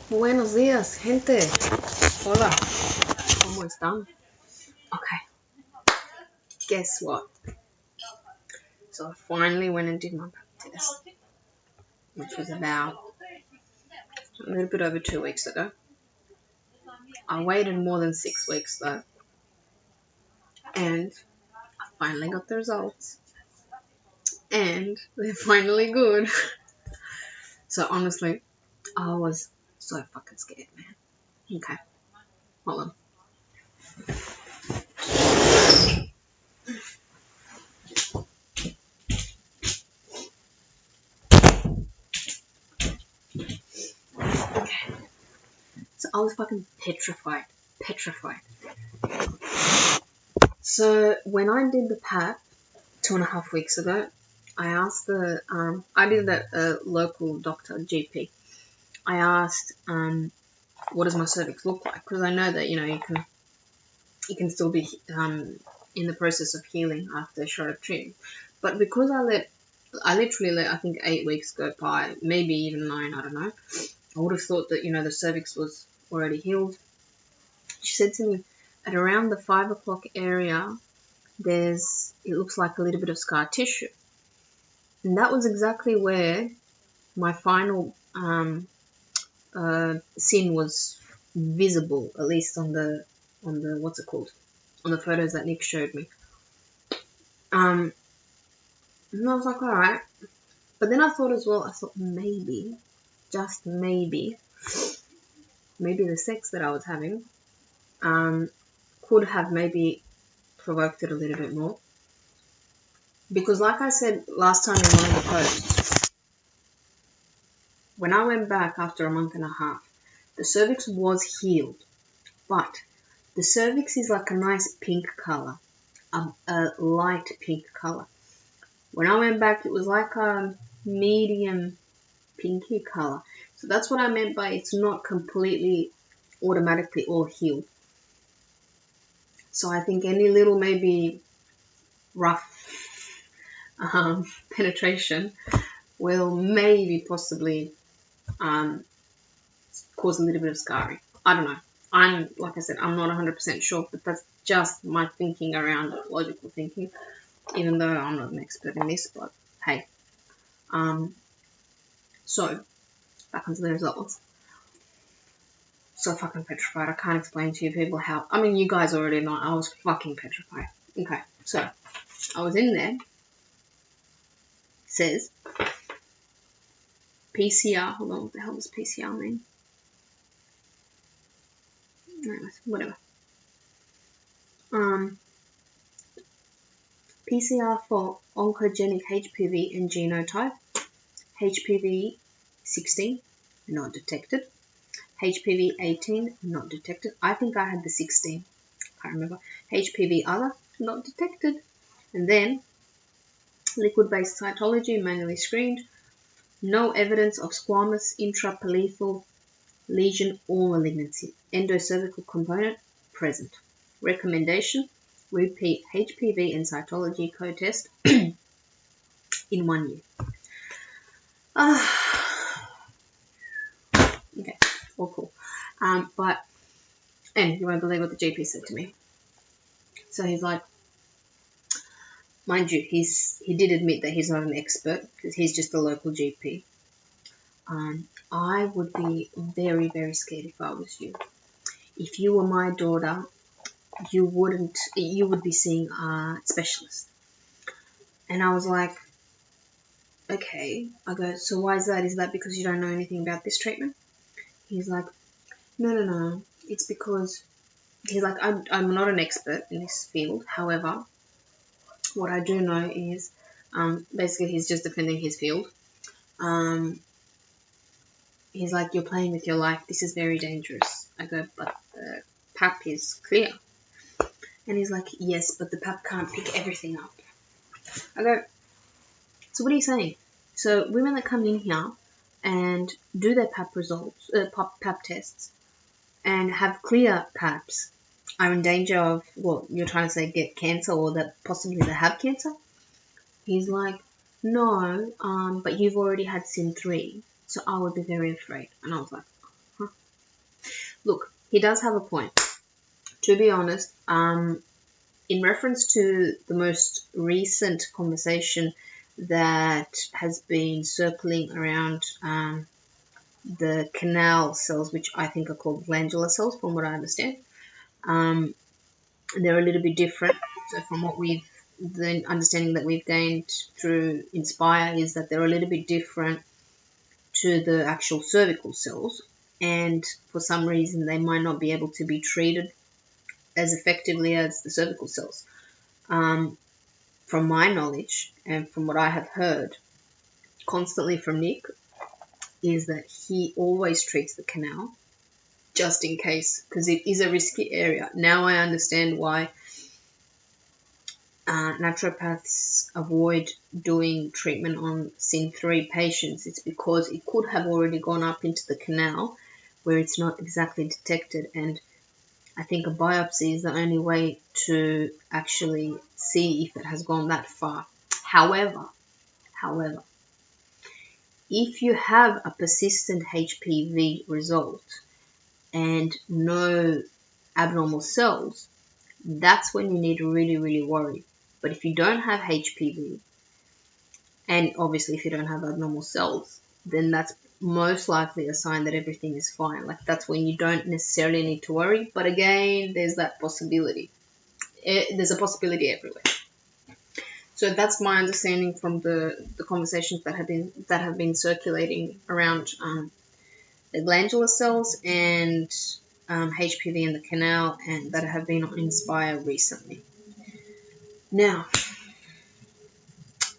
Buenos días, gente. Hola. ¿Cómo están? Okay. Guess what? So I finally went and did my PAP test, which was about a little bit over 2 weeks ago. I waited more than 6 weeks though, and I finally got the results, and they're finally good. So honestly, I was so fucking scared, man. Okay, hold on. Okay. So I was fucking petrified. So when I did the PAP 2.5 weeks ago, I asked I did a local doctor, GP. I asked, what does my cervix look like? Because I know that, you can still be in the process of healing after Escharotic treatment. But because I literally let, I think 8 weeks go by, maybe even 9, I don't know. I would have thought that, the cervix was already healed. She said to me, at around the 5 o'clock area, it looks like a little bit of scar tissue. And that was exactly where my final CIN was visible, at least on the what's it called, on the photos that Nick showed me. And I was like, all right. But then I thought as well, maybe, just maybe the sex that I was having could have maybe provoked it a little bit more. Because like I said last time in one of the posts, when I went back after a month and a half, the cervix was healed, but the cervix is like a nice pink color, a light pink color. When I went back, it was like a medium pinky color. So that's what I meant by it's not completely automatically all healed. So I think any little maybe rough penetration will maybe possibly cause a little bit of scarring. I don't know. Like I said, I'm not 100% sure, but that's just my thinking around it, logical thinking, even though I'm not an expert in this, but hey. So, back onto the results. So fucking petrified. I can't explain to you people how, you guys already know, I was fucking petrified. Okay, so, I was in there. It says, PCR, hold on, what the hell does PCR mean? Anyways, whatever. PCR for oncogenic HPV and genotype. HPV 16, not detected. HPV 18, not detected. I think I had the 16. Can't remember. HPV other, not detected. And then, liquid-based cytology, manually screened. No evidence of squamous intrapalethal lesion or malignancy. Endocervical component present. Recommendation: repeat HPV and cytology co-test in 1 year. Okay, all cool. And you won't believe what the GP said to me. So he's like, mind you, he did admit that he's not an expert because he's just a local GP. I would be very, very scared if I was you. If you were my daughter, you would be seeing a specialist. And I was like, okay. I go, so why is that? Is that because you don't know anything about this treatment? He's like, no. It's because, he's like, I'm not an expert in this field. However, what I do know is, basically he's just defending his field. He's like, you're playing with your life. This is very dangerous. I go, but the PAP is clear. And he's like, yes, but the PAP can't pick everything up. I go, so what are you saying? So women that come in here and do their PAP results, PAP tests, and have clear PAPs are in danger of, what, you're trying to say get cancer or that possibly they have cancer? He's like, no, but you've already had CIN 3, so I would be very afraid. And I was like, huh? Look, he does have a point. To be honest, in reference to the most recent conversation that has been circling around the canal cells, which I think are called glandular cells, from what I understand, they're a little bit different. So from what the understanding that we've gained through Inspire is that they're a little bit different to the actual cervical cells, and for some reason they might not be able to be treated as effectively as the cervical cells. From my knowledge and from what I have heard constantly from Nick is that he always treats the canal just in case, because it is a risky area. Now I understand why naturopaths avoid doing treatment on CIN3 patients. It's because it could have already gone up into the canal where it's not exactly detected, and I think a biopsy is the only way to actually see if it has gone that far. However, if you have a persistent HPV result and no abnormal cells, that's when you need to really, really worry. But if you don't have HPV, and obviously if you don't have abnormal cells, then that's most likely a sign that everything is fine. Like, that's when you don't necessarily need to worry. But again, there's that possibility. There's a possibility everywhere. So that's my understanding from the conversations that have been circulating around the glandular cells and HPV in the canal, and that have been on Inspire recently. Now,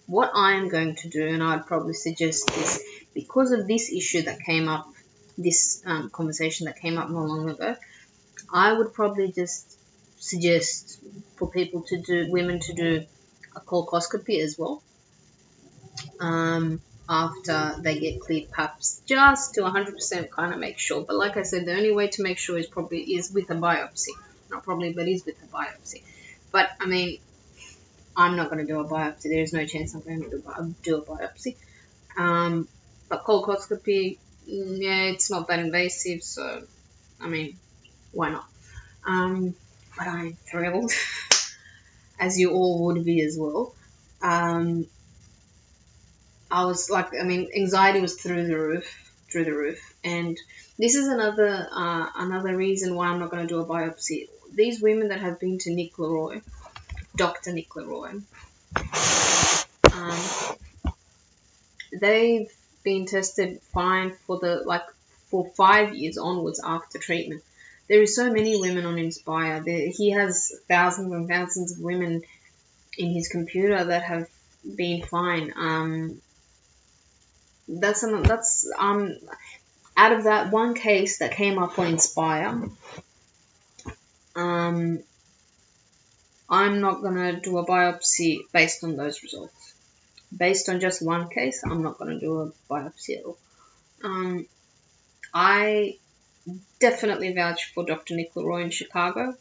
what I'm going to do, and I'd probably suggest is, because of this issue that came up, this conversation that came up not long ago, I would probably just suggest for women to do a colposcopy as well after they get cleared PAPs, just to 100% kind of make sure. But like I said, the only way to make sure is with a biopsy. Not probably, but is with a biopsy. But I mean, I'm not going to do a biopsy. There is no chance I'm going to do a biopsy. But colposcopy, yeah, it's not that invasive, so I mean, why not? But I'm thrilled, as you all would be as well. I was like, I mean, anxiety was through the roof, and this is another reason why I'm not going to do a biopsy. These women that have been to Dr. Nick Leroy, they've been tested fine for 5 years onwards after treatment. There are so many women on Inspire. He has thousands and thousands of women in his computer that have been fine. Out of that one case that came up on Inspire, I'm not gonna do a biopsy based on those results. Based on just one case, I'm not gonna do a biopsy at all. I definitely vouch for Dr. Nick Leroy in Chicago.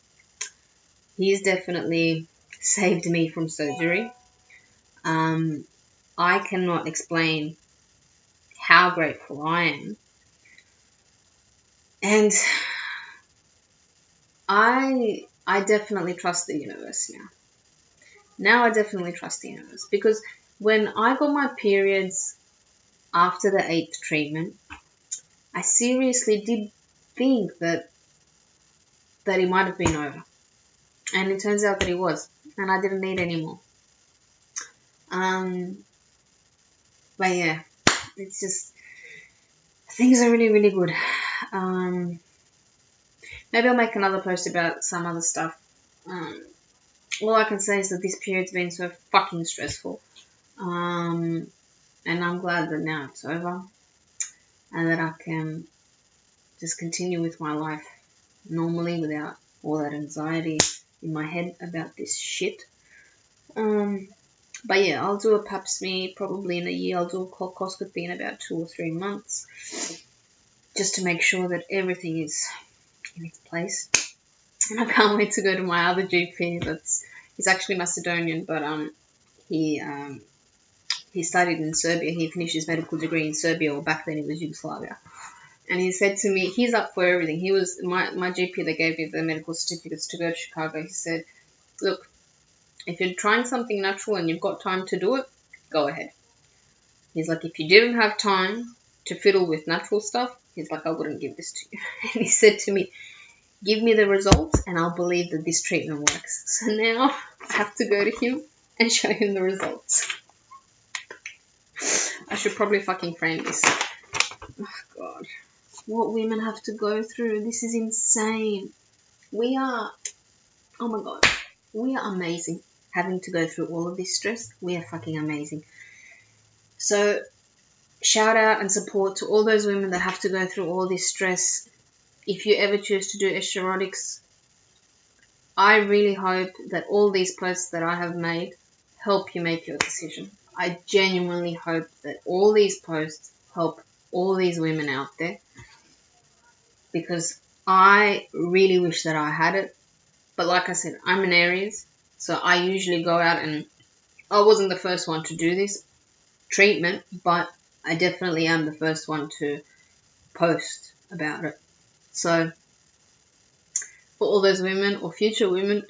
He's definitely saved me from surgery. I cannot explain how grateful I am. And I definitely trust the universe now. Now I definitely trust the universe, because when I got my periods after the 8th treatment, I seriously did think that it might have been over. And it turns out that it was. And I didn't need any more. But yeah, it's just, things are really, really good. Maybe I'll make another post about some other stuff. All I can say is that this period's been so fucking stressful. And I'm glad that now it's over. And that I can just continue with my life normally without all that anxiety in my head about this shit. But yeah, I'll do a pap smear probably in a year. I'll do a colposcopy in about 2 or 3 months, just to make sure that everything is in its place. And I can't wait to go to my other GP. He's actually Macedonian, but he studied in Serbia. He finished his medical degree in Serbia, or back then it was Yugoslavia. And he said to me, he's up for everything. He was my GP that gave me the medical certificates to go to Chicago. He said, look, if you're trying something natural and you've got time to do it, go ahead. He's like, if you didn't have time to fiddle with natural stuff, he's like, I wouldn't give this to you. And he said to me, give me the results and I'll believe that this treatment works. So now I have to go to him and show him the results. I should probably fucking frame this. Oh, God. What women have to go through. This is insane. We are, oh my God, we are amazing. Having to go through all of this stress, we are fucking amazing. So, shout out and support to all those women that have to go through all this stress. If you ever choose to do Escharotics, I really hope that all these posts that I have made help you make your decision. I genuinely hope that all these posts help all these women out there, because I really wish that I had it. But like I said, I'm an Aries, so I usually go out, and I wasn't the first one to do this treatment, but I definitely am the first one to post about it. So for all those women or future women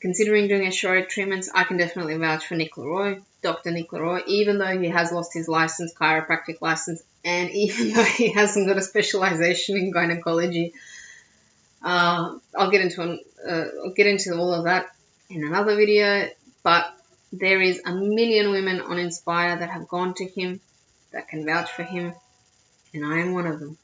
considering doing Escharotic treatments, I can definitely vouch for Nick Leroy, Dr. Nick Leroy, even though he has lost his license, chiropractic license, and even though he hasn't got a specialization in gynecology. I'll get into all of that in another video, but there is a million women on Inspire that have gone to him, that can vouch for him, and I am one of them.